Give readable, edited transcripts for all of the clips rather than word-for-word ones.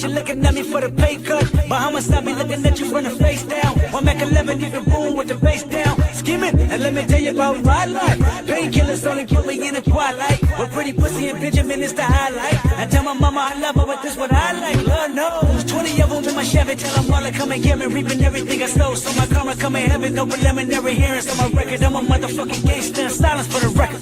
you looking at me for the pay cut. Bahamas, I be looking at you from the face down. One Mac 11, you can boom with the face down. Skimming, and let me tell you about my life. Painkillers only put me in the twilight. With pretty pussy and Benjamin is the highlight. I tell my mama I love her, but this what I like. Lord knows, 20 of them in my Chevy. Tell them all to come and get me, reaping everything I stole. So my karma come in heaven, no preliminary hearings on my record. I'm a motherfucking gangster, silence for the record.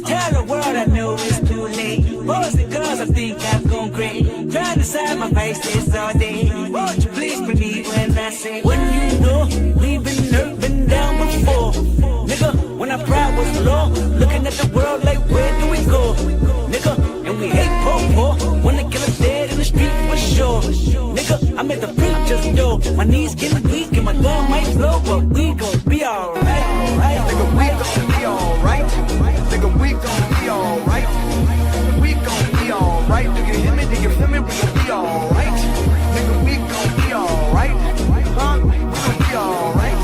Tell the world I know it's too late. Boys and girls, I think I've gone great. Trying to decide my vices all day. Won't you please believe when I say, when you know we've been hurt, been down before. Nigga, when our pride was low, looking at the world like, where do we go? Nigga, and we hate po-po. Wanna kill us dead in the street for sure. Nigga, I'm at the preacher's door. My knees getting weak and my gun might blow, but we gon' be alright. Nigga, we gon' be alright. Nigga, we gon' be alright. We gon' be alright. Do you hear me? Do you feel me? We gon' be alright. Nigga, we gon' be alright. Huh? We gon' be alright.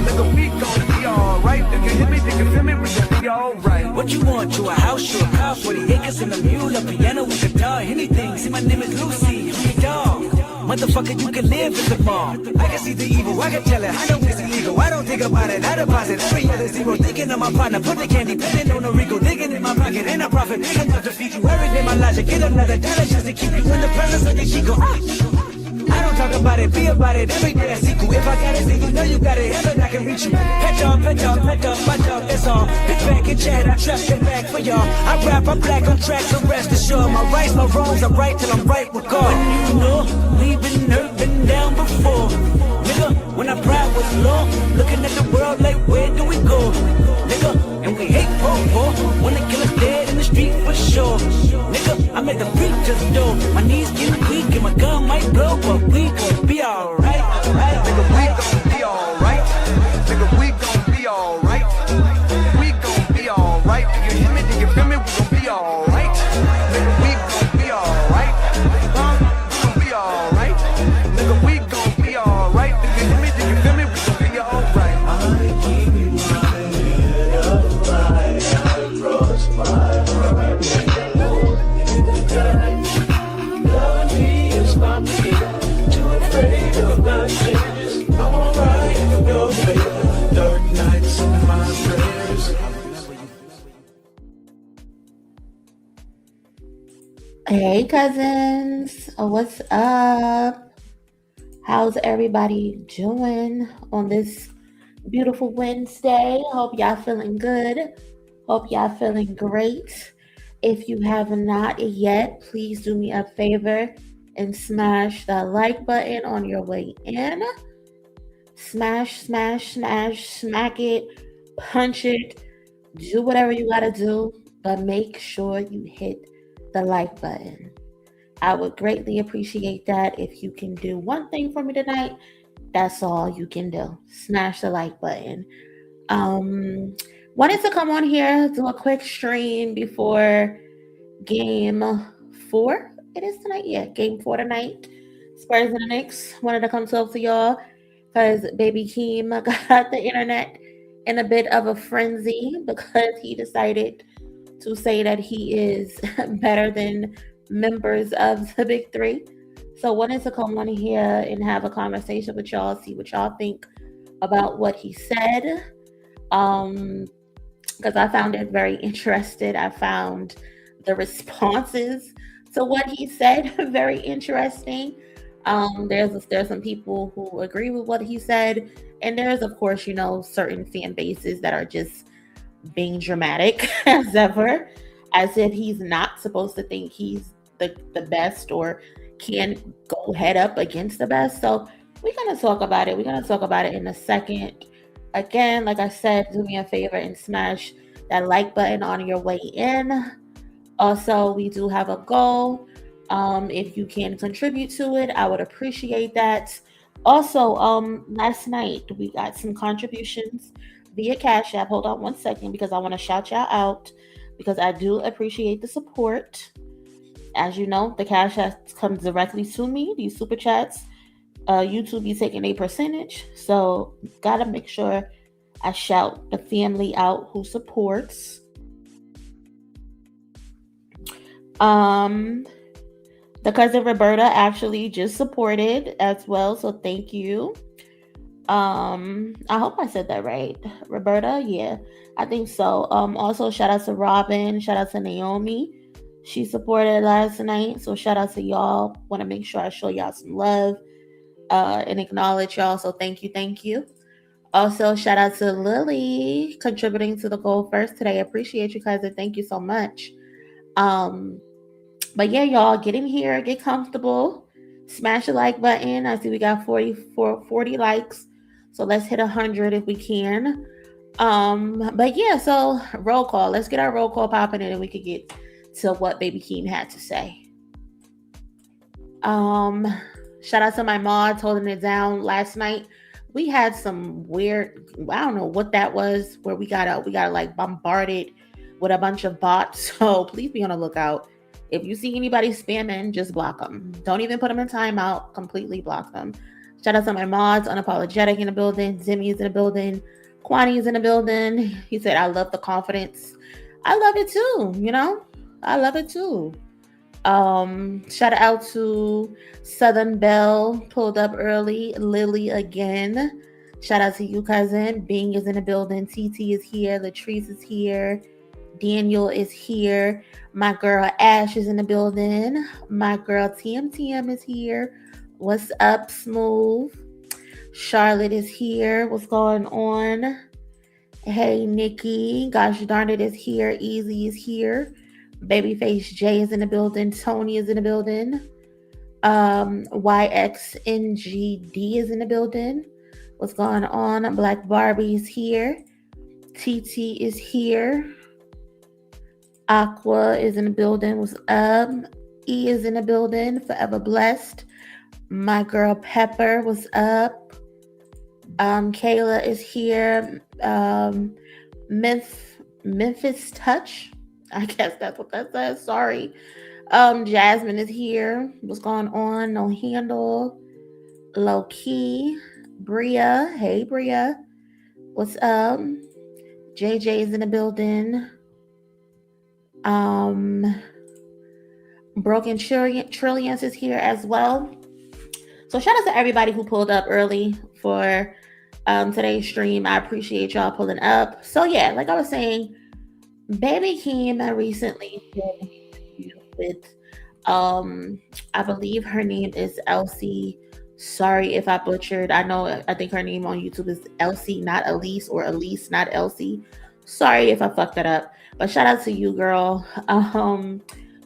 Nigga, we gon' be alright. Do you hear me? Do you feel me? We gon' be alright. What you want? You a house, you a car, 40 acres and a mule, a piano with guitar, anything. See, my name is Lucy, I'm your dog. Motherfucker, you can live in the mall. I can see the evil, I can tell it. I know it's illegal. I don't think about it. I deposit every other zero. Thinking of my partner, put the candy, petting on the Rico, digging in my pocket, and I profit. Big enough to feed you every day. My logic, get another dollar just to keep you in the presence of your Chico. I don't talk about it, be about it. Every day I see you. If I got it, then you know you got it. Heaven, I can reach you. Pet dog, pet dog, pet dog, my dog, that's all. Big back and chat, I trust it back for y'all. I rap, I'm black on track, so rest assured. My rights, my wrongs, I'm right till I'm right with God. When you know we've been hurt, been down before. Nigga, when our pride was low, looking at the world like, where do we go? Nigga, and we hate po-po. Wanna kill us dead in the street for sure. Nigga, I'm at the preacher's door. My knees getting weak and my gun might blow, but we gon' be alright. Nigga, we gon' be alright. Nigga, we gon' be alright. We gon' be alright. Do you hear me? Do you feel me? We gon' be alright. Nigga, we gon' be alright. Huh? We gon' be alright. Nigga, we gon' be alright. Do you hear me? Do you feel me? We gon' be alright. I keep my head up high. I cross my heart. Love me is my fear. Too afraid of my changes. I'm alright in your favor. Dark nights in my prayers. Hey cousins, what's up? How's everybody doing on this beautiful Wednesday? Hope y'all feeling good. Hope y'all feeling great. If you have not yet, please do me a favor and smash the like button on your way in. Smash, smash, smash, smack it, punch it, do whatever you gotta do, but make sure you hit the like button. I would greatly appreciate that. If you can do one thing for me tonight, that's all you can do. Smash the like button. Wanted to come on here, do a quick stream before game 4. It is tonight, yeah, game 4 tonight. Spurs and the Knicks. Wanted to come talk to y'all because baby Keem got the internet in a bit of a frenzy because he decided to say that he is better than members of the Big Three. So wanted to come on here and have a conversation with y'all, see what y'all think about what he said. Because I found it very interesting. I found the responses to what he said very interesting. There's some people who agree with what he said, and there's of course, certain fan bases that are just being dramatic as ever, as if he's not supposed to think he's the best or can go head up against the best. So we're going to talk about it. We're going to talk about it in a second. Again, like I said, do me a favor and smash that like button on your way in. Also, we do have a goal. If you can contribute to it, I would appreciate that. Also, last night we got some contributions via Cash App. Hold on one second because I want to shout y'all out because I do appreciate the support. As you know, the Cash App comes directly to me. These super chats, YouTube be taking a percentage. So gotta make sure I shout the family out who supports. The The cousin Roberta actually just supported as well, so thank you. I hope I said that right. Roberta, yeah, I think so. Also shout out to Robin, shout out to Naomi. She supported last night, so shout out to y'all. Want to make sure I show y'all some love and acknowledge y'all. So thank you, thank you. Also, shout out to Lily contributing to the goal first today. I appreciate you guys and thank you so much. Um, but yeah, y'all get in here, get comfortable, smash the like button. I see we got 40 likes. So let's hit 100 if we can. But yeah, so roll call. Let's get our roll call popping and then we could get to what Baby Keem had to say. Shout out to my mods holding it down last night. We had some weird, I don't know what that was, where we got like bombarded with a bunch of bots. So please be on the lookout. If you see anybody spamming, just block them. Don't even put them in timeout. Completely block them. Shout out to my mods, Unapologetic in the building. Zimmy is in the building. Kwani is in the building. He said, I love the confidence. I love it too, you know? I love it too. Shout out to Southern Belle, pulled up early. Lily again. Shout out to you, cousin. Bing is in the building. TT is here. Latrice is here. Daniel is here. My girl Ash is in the building. My girl TM is here. What's up, Smooth? Charlotte is here. What's going on? Hey, Nikki. Gosh darn it is here. Easy is here. Babyface J is in the building. Tony is in the building. YXNGD is in the building. What's going on? Black Barbie is here. TT is here. Aqua is in the building. What's up? E is in the building. Forever blessed. My girl Pepper, what's up? Kayla is here. Memphis Touch. I guess that's what that says. Sorry. Jasmine is here. What's going on? No handle. Low key. Bria. Hey Bria. What's up? JJ is in the building. Broken Trillions is here as well. So shout out to everybody who pulled up early for today's stream. I appreciate y'all pulling up. So yeah, like I was saying, Baby Keem recently with I believe her name is Elsie. Sorry if I butchered. I think her name on YouTube is Elsie, not Elise, or Elise, not Elsie. Sorry if I fucked that up. But shout out to you, girl.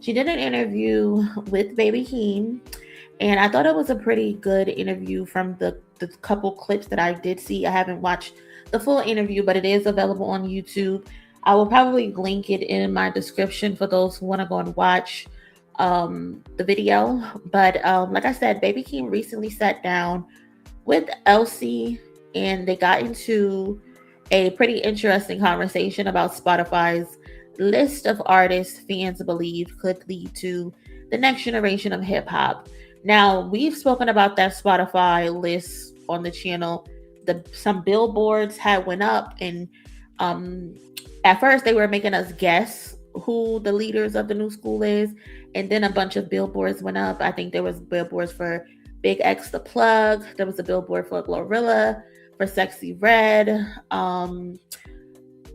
She did an interview with Baby Keem, and I thought it was a pretty good interview from the couple clips that I did see. I haven't watched the full interview, but it is available on YouTube. I will probably link it in my description for those who want to go and watch the video. But like I said, Baby Keem recently sat down with Elsie, and they got into a pretty interesting conversation about Spotify's list of artists fans believe could lead to the next generation of hip hop. Now, we've spoken about that Spotify list on the channel. Some billboards had went up, and at first they were making us guess who the leaders of the new school is, and then a bunch of billboards went up. I think there was billboards for Big X the Plug. There was a billboard for Glorilla, for Sexy Red.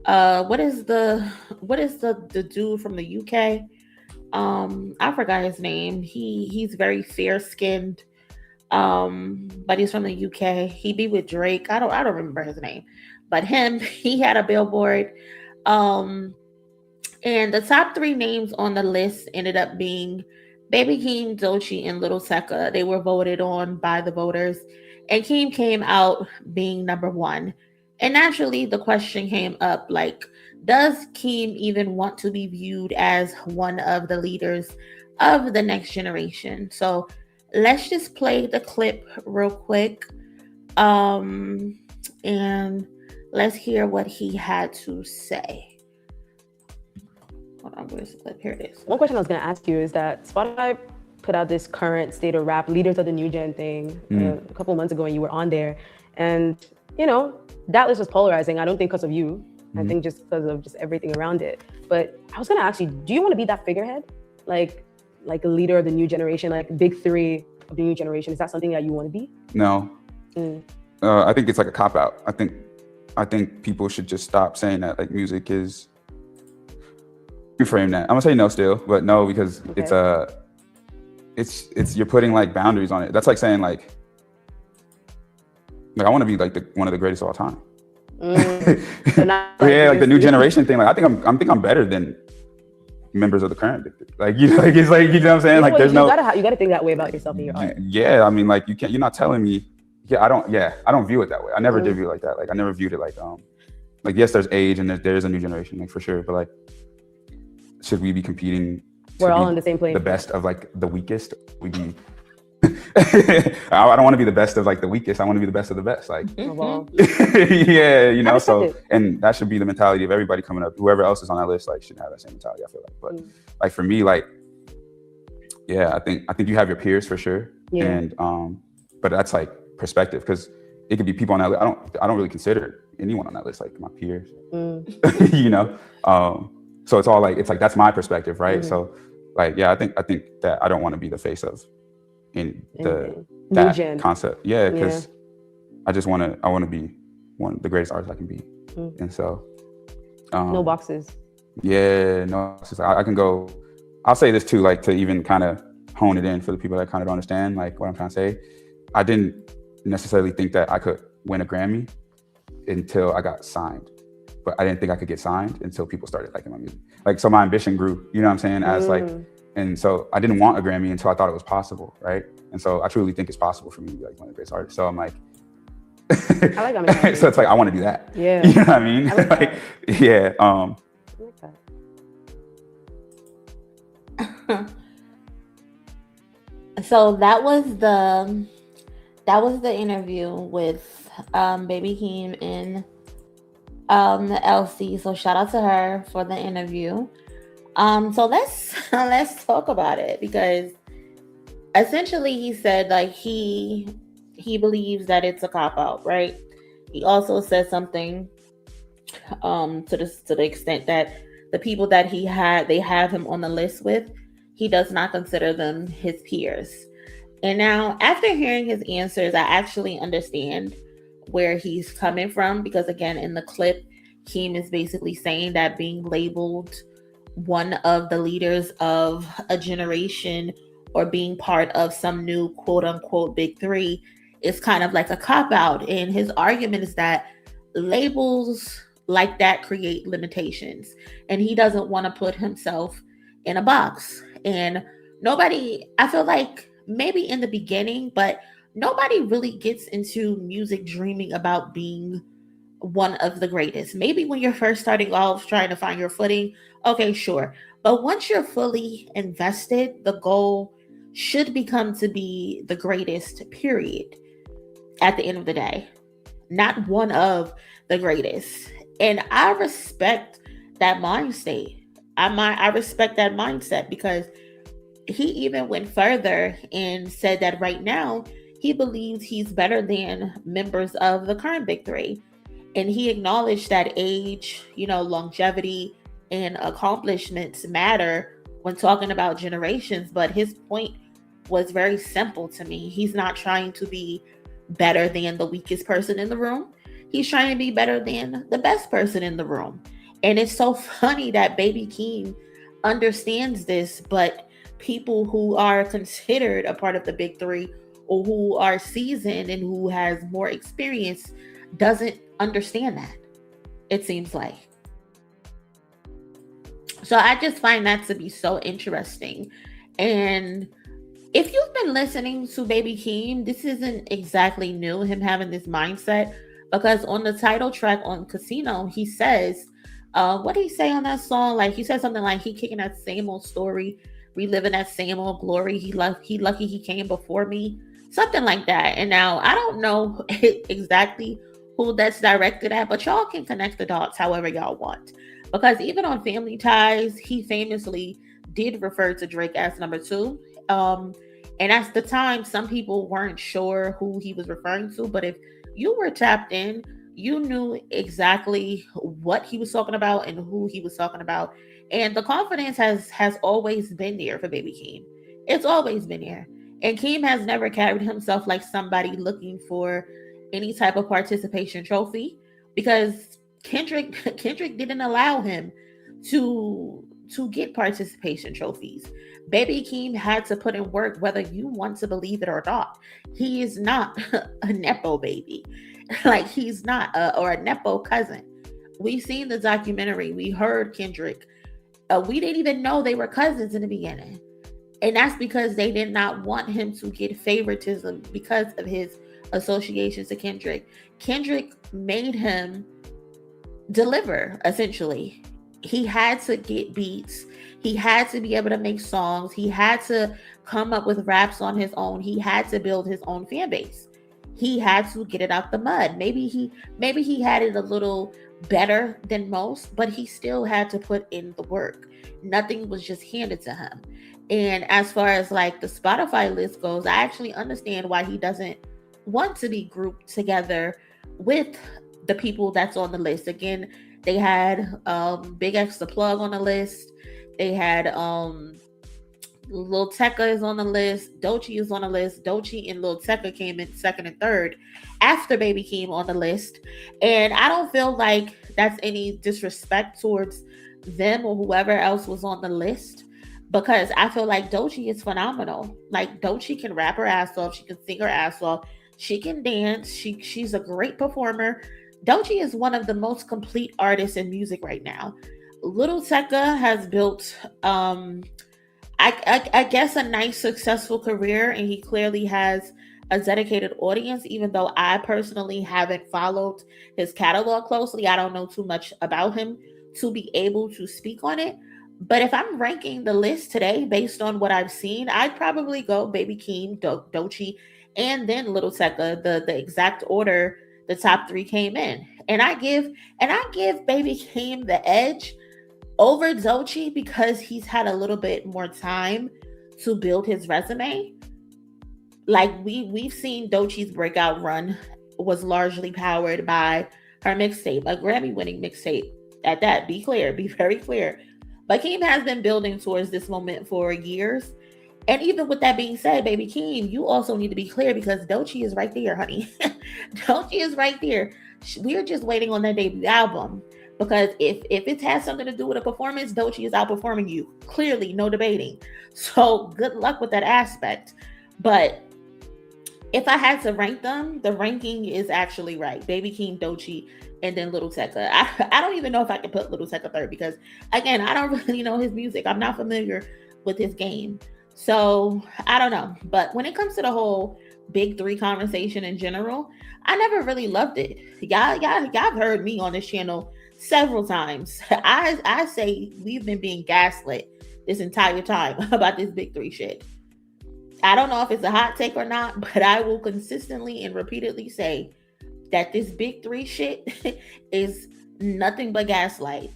What is the dude from the UK? I forgot his name. He's very fair skinned, but he's from the UK. He be with Drake. I don't remember his name, but he had a billboard. And the top 3 names on the list ended up being Baby Keem, Doechii, and Little Tecca. They were voted on by the voters, and Keem came out being number 1. And naturally, the question came up, like, does Keem even want to be viewed as one of the leaders of the next generation? So let's just play the clip real quick, and let's hear what he had to say. Hold on, where's the clip? Here it is. One question I was going to ask you is that Spotify put out this current state of rap, leaders of the new gen thing a couple of months ago, and you were on there. And, you know, that list was polarizing. I don't think because of you. I think just because of just everything around it. But I was going to ask you, do you want to be that figurehead? Like, like a leader of the new generation, like big three of the new generation? Is that something that you want to be? No. I think it's like a cop-out. I think people should just stop saying that like music is, reframe that. I'm gonna say no still, but no, because it's you're putting like boundaries on it. That's like saying like I want to be like one of the greatest of all time. So not, like the new generation thing. Like I think I'm better than members of the current big three. Like it's like you know what I'm saying. Like there's you gotta think that way about yourself in your art. Yeah, I mean like you're not telling me. I don't view it that way. I never did view it like that. Like I never viewed it like yes, there's age and there's a new generation, like for sure. But like, should we be competing? We're all on the same plane. The best of like the weakest. We be. I don't want to be the best of like the weakest. I want to be the best of the best. Like, yeah, you know. So, and that should be the mentality of everybody coming up. Whoever else is on that list, like, should have that same mentality. I feel like, but like for me, like, yeah, I think you have your peers for sure. Yeah. And but that's like perspective, because it could be people on that list. I don't really consider anyone on that list like my peers. You know. So it's all like that's my perspective, right? So like, yeah, I think that I don't want to be the face of that concept. Yeah, because I want to be one of the greatest artists I can be. And so no boxes. Yeah, no boxes. I can go. I'll say this too, like to even kind of hone it in for the people that kind of don't understand like what I'm trying to say. I didn't necessarily think that I could win a Grammy until I got signed. But I didn't think I could get signed until people started liking my music. Like, so my ambition grew, you know what I'm saying? As like, and so I didn't want a Grammy until I thought it was possible, right? And so I truly think it's possible for me to be like one of the greatest artists. So I'm like, I like that. So it's like, I want to do that. Yeah. You know what I mean? I like yeah. I like that. So that was the interview with Baby Keem and the LC. So shout out to her for the interview. So let's talk about it, because essentially he said like he believes that it's a cop-out, right? He also said something to the extent that the people that they have him on the list with, he does not consider them his peers. And now, after hearing his answers, I actually understand where he's coming from, because again, in the clip, Keem is basically saying that being labeled one of the leaders of a generation or being part of some new quote unquote big three is kind of like a cop-out. And his argument is that labels like that create limitations, and he doesn't want to put himself in a box. And I feel like maybe in the beginning, but nobody really gets into music dreaming about being one of the greatest. Maybe when you're first starting off trying to find your footing, okay, sure. But once you're fully invested, the goal should become to be the greatest, period, at the end of the day, not one of the greatest. And I respect that mind state. I respect that mindset, because he even went further and said that right now he believes he's better than members of the current big three. And he acknowledged that age, longevity and accomplishments matter when talking about generations. But his point was very simple to me. He's not trying to be better than the weakest person in the room. He's trying to be better than the best person in the room. And it's so funny that Baby Keem understands this, but people who are considered a part of the big three, or who are seasoned and who has more experience, doesn't understand that, it seems like. So I just find that to be so interesting. And if you've been listening to Baby Keem, this isn't exactly new, him having this mindset, because on the title track on Casino, he says, what did he say on that song? Like, he said something like he kicking that same old story, reliving that same old glory. He lucky he came before me, something like that. And now I don't know exactly who that's directed at, but y'all can connect the dots however y'all want. Because even on Family Ties, he famously did refer to Drake as number 2. And at the time, some people weren't sure who he was referring to, but if you were tapped in, you knew exactly what he was talking about and who he was talking about. And the confidence has always been there for Baby Keem. It's always been there. And Keem has never carried himself like somebody looking for any type of participation trophy, because Kendrick didn't allow him to get participation trophies. Baby Keem had to put in work, whether you want to believe it or not. He is not a nepo baby. Like, he's not or a nepo cousin. We've seen the documentary. We heard Kendrick. We didn't even know they were cousins in the beginning. And that's because they did not want him to get favoritism because of his associations to Kendrick. Kendrick made him deliver, essentially. He had to get beats. He had to be able to make songs. He had to come up with raps on his own. He had to build his own fan base. He had to get it out the mud. Maybe he had it a little better than most, but he still had to put in the work. Nothing was just handed to him. And as far as like the Spotify list goes, I actually understand why he doesn't want to be grouped together with the people that's on the list. Again, they had Big X the Plug on the list. They had Lil Tecca is on the list. Doechii is on the list. Doechii and Lil Tecca came in second and third after Baby Keem on the list. And I don't feel like that's any disrespect towards them or whoever else was on the list, because I feel like Doechii is phenomenal. Like, Doechii can rap her ass off. She can sing her ass off. She can dance. She's a great performer. Doechii is one of the most complete artists in music right now. Lil Tecca has built, I guess, a nice, successful career, and he clearly has a dedicated audience, even though I personally haven't followed his catalog closely. I don't know too much about him to be able to speak on it. But if I'm ranking the list today based on what I've seen, I'd probably go Baby Keem, Doechii, and then Lil Tecca, the exact order the top three came in. And I give Baby Keem the edge over Doechii because he's had a little bit more time to build his resume. Like, we've seen Doechii's breakout run was largely powered by her mixtape, a Grammy-winning mixtape. At that, be very clear. But Keem has been building towards this moment for years. And even with that being said, Baby Keem, you also need to be clear, because Doechii is right there, honey. Doechii is right there. We're just waiting on that debut album. Because if it has something to do with a performance, Doechii is outperforming you. Clearly, no debating. So good luck with that aspect. But if I had to rank them, the ranking is actually right. Baby Keem, Doechii, and then Lil Tecca. I don't even know if I can put Lil Tecca third, because, again, I don't really know his music. I'm not familiar with his game. So I don't know. But when it comes to the whole big three conversation in general, I never really loved it. Y'all heard me on this channel several times. I say we've been being gaslit this entire time about this big three shit. I don't know if it's a hot take or not, but I will consistently and repeatedly say that this big three shit is nothing but gaslight.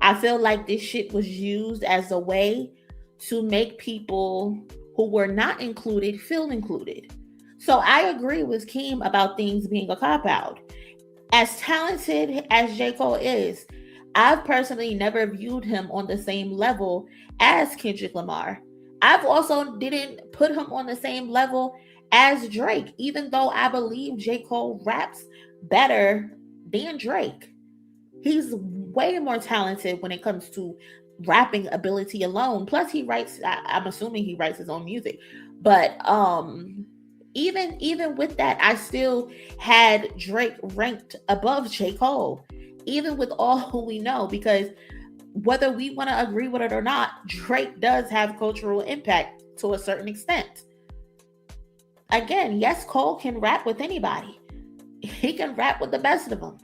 I feel like this shit was used as a way to make people who were not included feel included. So I agree with Keem about things being a cop-out. As talented as J. Cole is, I've personally never viewed him on the same level as Kendrick Lamar. I've also didn't put him on the same level as Drake, even though I believe J. Cole raps better than Drake. He's way more talented when it comes to rapping ability alone. Plus, he writes, I'm assuming he writes his own music. But even with that, I still had Drake ranked above J. Cole, even with all who we know, because whether we want to agree with it or not, Drake does have cultural impact to a certain extent. Again, yes, Cole can rap with anybody. He can rap with the best of them.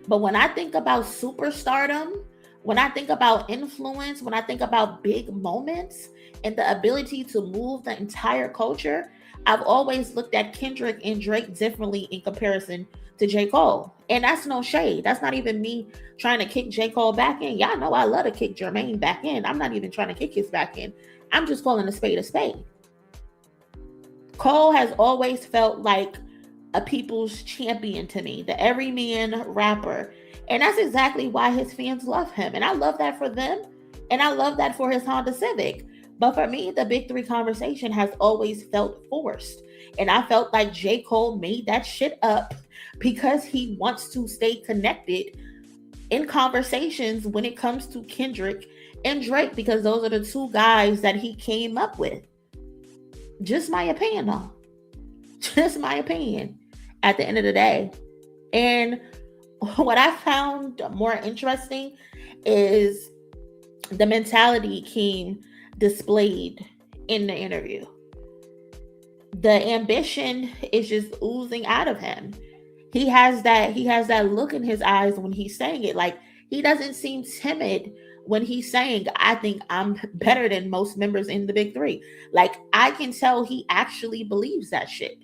But when I think about superstardom, when I think about influence, when I think about big moments and the ability to move the entire culture, I've always looked at Kendrick and Drake differently in comparison to J. Cole. And that's no shade. That's not even me trying to kick J. Cole back in. Y'all know I love to kick Jermaine back in. I'm not even trying to kick his back in. I'm just calling a spade a spade. Cole has always felt like a people's champion to me, the everyman rapper. And that's exactly why his fans love him. And I love that for them. And I love that for his Honda Civic. But for me, the Big Three conversation has always felt forced. And I felt like J. Cole made that shit up because he wants to stay connected in conversations when it comes to Kendrick and Drake, because those are the two guys that he came up with. Just my opinion, though. Just my opinion at the end of the day. And what I found more interesting is the mentality Keem displayed in the interview. The ambition is just oozing out of him. He has that look in his eyes when he's saying it. Like, he doesn't seem timid when he's saying, I think I'm better than most members in the Big Three. Like, I can tell he actually believes that shit.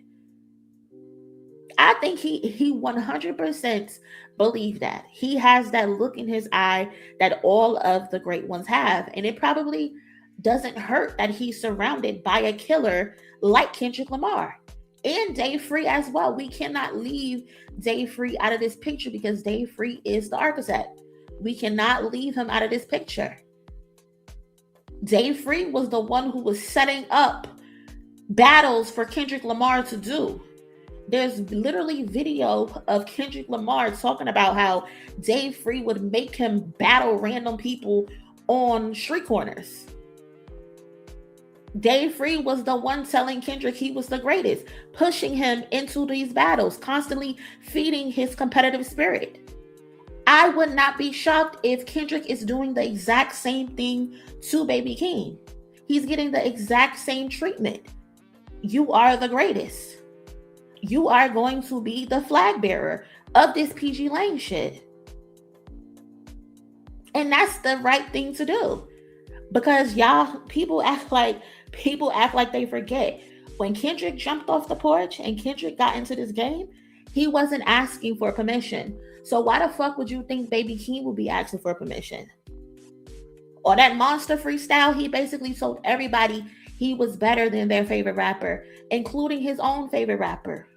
I think he 100% believe that. He has that look in his eye that all of the great ones have. And it probably doesn't hurt that he's surrounded by a killer like Kendrick Lamar and Dave Free as well. We cannot leave Dave Free out of this picture because Dave Free is the architect. We cannot leave him out of this picture. Dave Free was the one who was setting up battles for Kendrick Lamar to do. There's literally video of Kendrick Lamar talking about how Dave Free would make him battle random people on street corners. Dave Free was the one telling Kendrick he was the greatest, pushing him into these battles, constantly feeding his competitive spirit. I would not be shocked if Kendrick is doing the exact same thing to Baby Keem. He's getting the exact same treatment. You are the greatest. You are going to be the flag bearer of this PG Lane shit. And that's the right thing to do. Because people act like they forget. When Kendrick jumped off the porch and Kendrick got into this game, he wasn't asking for permission. So why the fuck would you think Baby Keem would be asking for permission? Or that monster freestyle, he basically told everybody he was better than their favorite rapper, including his own favorite rapper.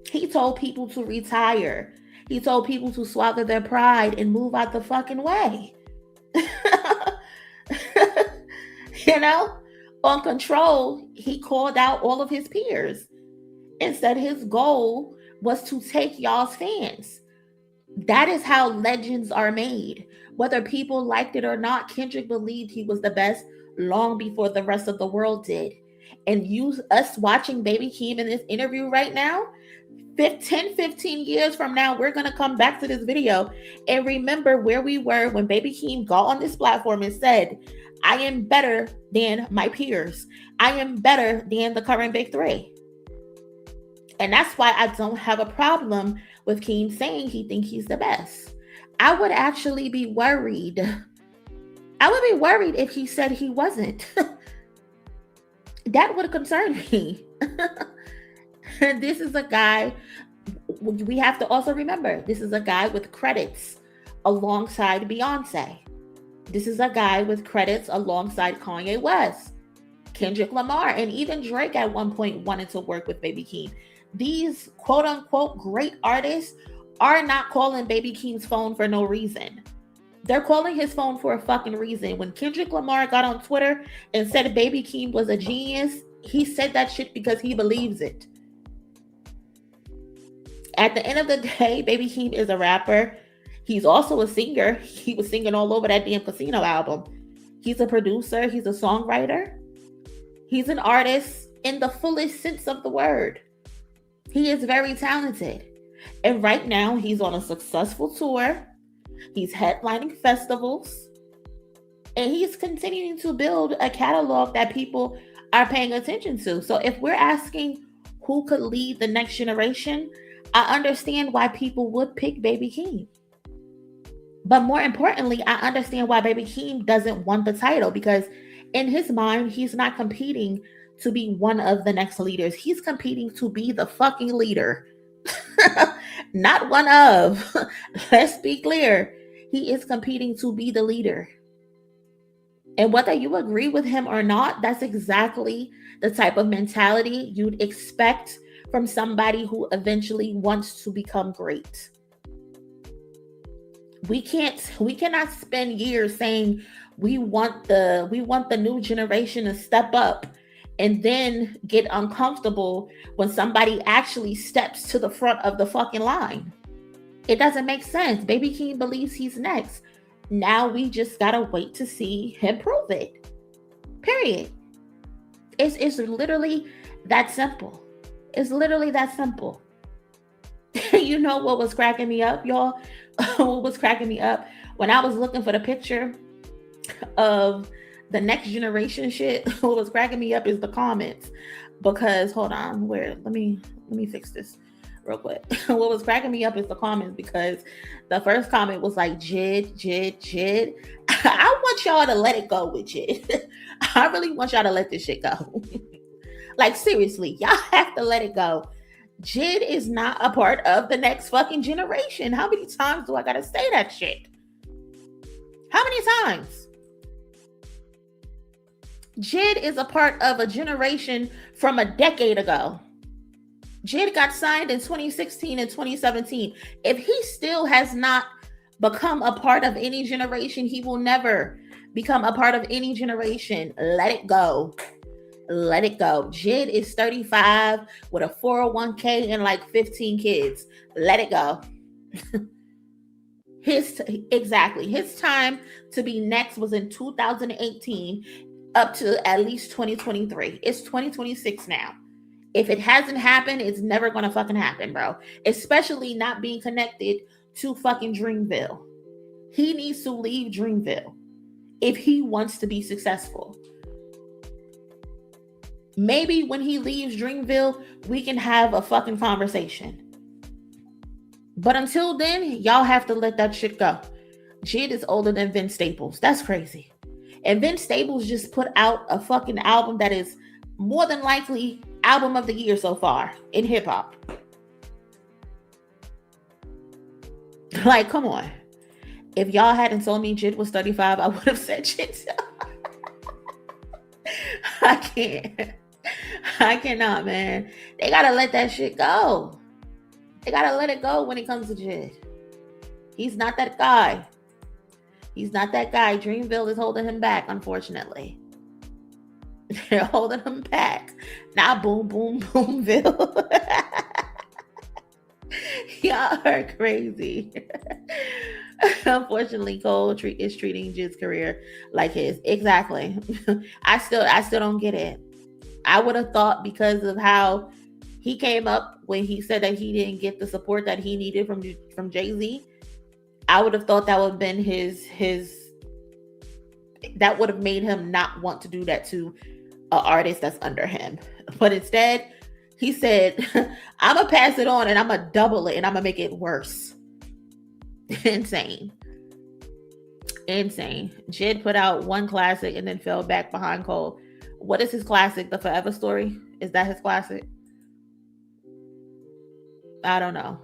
He told people to retire. He told people to swallow their pride and move out the fucking way. You know? On Control, he called out all of his peers and said his goal was to take y'all's fans. That is how legends are made. Whether people liked it or not, Kendrick believed he was the best long before the rest of the world did. And us watching Baby Keem in this interview right now, 10, 15 years from now, we're going to come back to this video and remember where we were when Baby Keem got on this platform and said, I am better than my peers. I am better than the current Big Three. And that's why I don't have a problem with Keem saying he thinks he's the best. I would actually be worried. I would be worried if he said he wasn't. That would concern me. And this is a guy, we have to also remember, this is a guy with credits alongside Beyonce. This is a guy with credits alongside Kanye West, Kendrick Lamar, and even Drake at one point wanted to work with Baby Keem. These quote unquote great artists are not calling Baby Keem's phone for no reason. They're calling his phone for a fucking reason. When Kendrick Lamar got on Twitter and said Baby Keem was a genius, he said that shit because he believes it. At the end of the day, Baby Keem is a rapper. He's also a singer. He was singing all over that damn Casino album. He's a producer. He's a songwriter. He's an artist in the fullest sense of the word. He is very talented. And right now, he's on a successful tour. He's headlining festivals. And he's continuing to build a catalog that people are paying attention to. So if we're asking who could lead the next generation, I understand why people would pick Baby Keem. But more importantly, I understand why Baby Keem doesn't want the title, because in his mind, he's not competing to be one of the next leaders. He's competing to be the fucking leader. Not one of. Let's be clear. He is competing to be the leader. And whether you agree with him or not, that's exactly the type of mentality you'd expect from somebody who eventually wants to become great. We cannot spend years saying we want the new generation to step up and then get uncomfortable when somebody actually steps to the front of the fucking line. It doesn't make sense. Baby Keem believes he's next. Now we just gotta wait to see him prove it. Period. It's literally that simple. It's literally that simple. You know what was cracking me up, y'all? What was cracking me up? When I was looking for the picture of the next generation shit, what was cracking me up is the comments. Because hold on, let me fix this real quick. What was cracking me up is the comments, because the first comment was like, Jid. I want y'all to let it go with Jid. I really want y'all to let this shit go. Like, seriously, y'all have to let it go. Jid is not a part of the next fucking generation. How many times do I gotta say that shit? How many times? Jid is a part of a generation from a decade ago. Jid got signed in 2016 and 2017. If he still has not become a part of any generation, he will never become a part of any generation. Let it go. Let it go. Jid is 35 with a 401k and like 15 kids. Let it go. His time to be next was in 2018 up to at least 2023. It's 2026 now. If it hasn't happened, it's never gonna fucking happen, bro. Especially not being connected to fucking Dreamville. He needs to leave Dreamville if he wants to be successful. Maybe when he leaves Dreamville, we can have a fucking conversation. But until then, y'all have to let that shit go. Jid is older than Vince Staples. That's crazy. And Vince Staples just put out a fucking album that is more than likely album of the year so far in hip hop. Like, come on. If y'all hadn't told me Jid was 35, I would have said Jid. I cannot, man. They gotta let that shit go. They gotta let it go when it comes to Jid. He's not that guy. He's not that guy. Dreamville is holding him back, unfortunately. They're holding him back. Now, boom, boom, boomville. Y'all are crazy. Unfortunately, Cole is treating Jid's career like his. Exactly. I still don't get it. I would have thought because of how he came up when he said that he didn't get the support that he needed from Jay-Z, I would have thought that would have been that would have made him not want to do that to an artist that's under him. But instead, he said, I'm going to pass it on and I'm going to double it and I'm going to make it worse. Insane. Jid put out one classic and then fell back behind Cole. What is his classic? The Forever Story? Is that his classic? I don't know.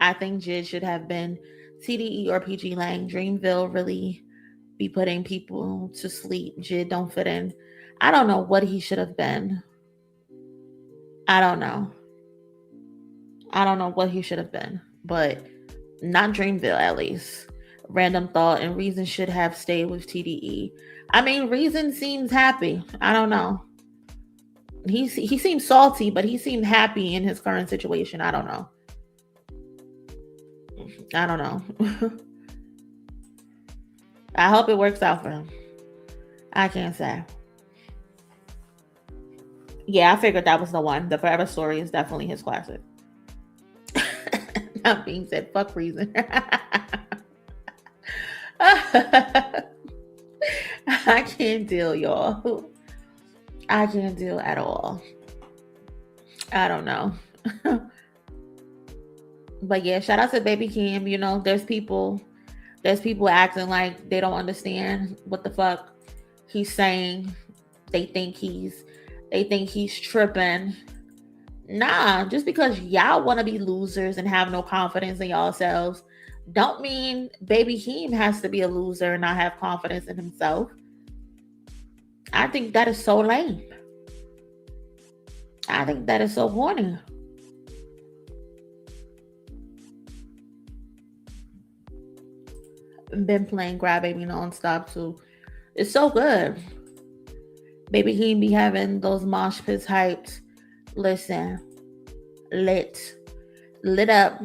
I think Jid should have been TDE or PG Lang. Dreamville really be putting people to sleep. Jid don't fit in. I don't know what he should have been. I don't know what he should have been, but not Dreamville at least. Random Thought and Reason should have stayed with TDE. I mean, Reason seems happy. I don't know. He seems salty, but he seemed happy in his current situation. I don't know. I hope it works out for him. I can't say. Yeah, I figured that was the one. The Forever Story is definitely his classic. That being said, fuck Reason. I can't deal, y'all. I can't deal at all. I don't know. But yeah, shout out to Baby Keem. You know, there's people acting like they don't understand what the fuck he's saying. They think he's tripping. Nah, just because y'all want to be losers and have no confidence in yourselves don't mean baby Keem has to be a loser and not have confidence in himself. I think that is so lame. I think that is so corny. Been playing Grab Baby nonstop too. It's so good. Baby Keem be having those mosh pits hyped. Listen, lit up.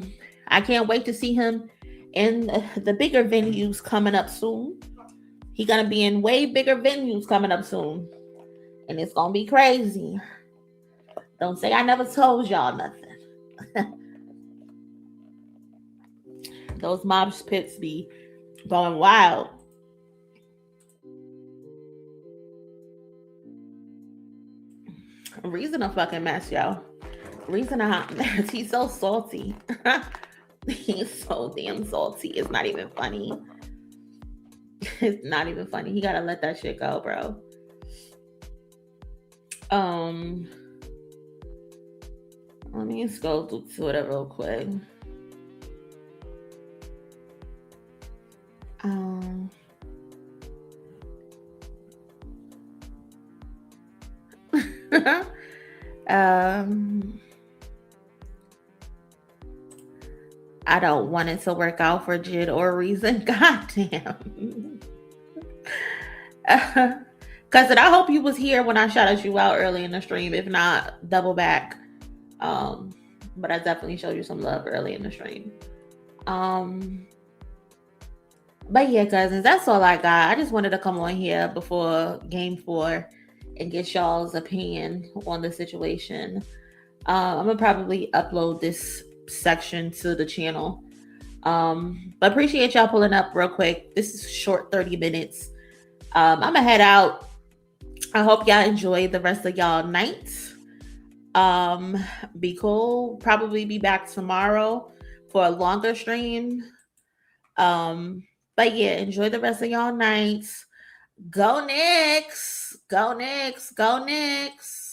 I can't wait to see him in the bigger venues coming up soon. He gonna be in way bigger venues coming up soon, and it's gonna be crazy. Don't say I never told y'all nothing. Those mosh pits be going wild. Reason a fucking mess, yo. Reason a hot mess. He's so salty. He's so damn salty. It's not even funny. It's not even funny. He gotta let that shit go, bro. Let me scroll through Twitter real quick. I don't want it to work out for Jid or Reason. Goddamn. Cousin, I hope you was here when I shouted you out early in the stream. If not, double back. But I definitely showed you some love early in the stream. But yeah, cousins, that's all I got. I just wanted to come on here before Game 4 and get y'all's opinion on the situation. I'm gonna probably upload this section to the channel. But appreciate y'all pulling up real quick. This is short 30 minutes. I'm gonna head out. I hope y'all enjoy the rest of y'all nights. Be cool. Probably be back tomorrow for a longer stream. But yeah, enjoy the rest of y'all nights. Go Knicks! Go Knicks! Go Knicks!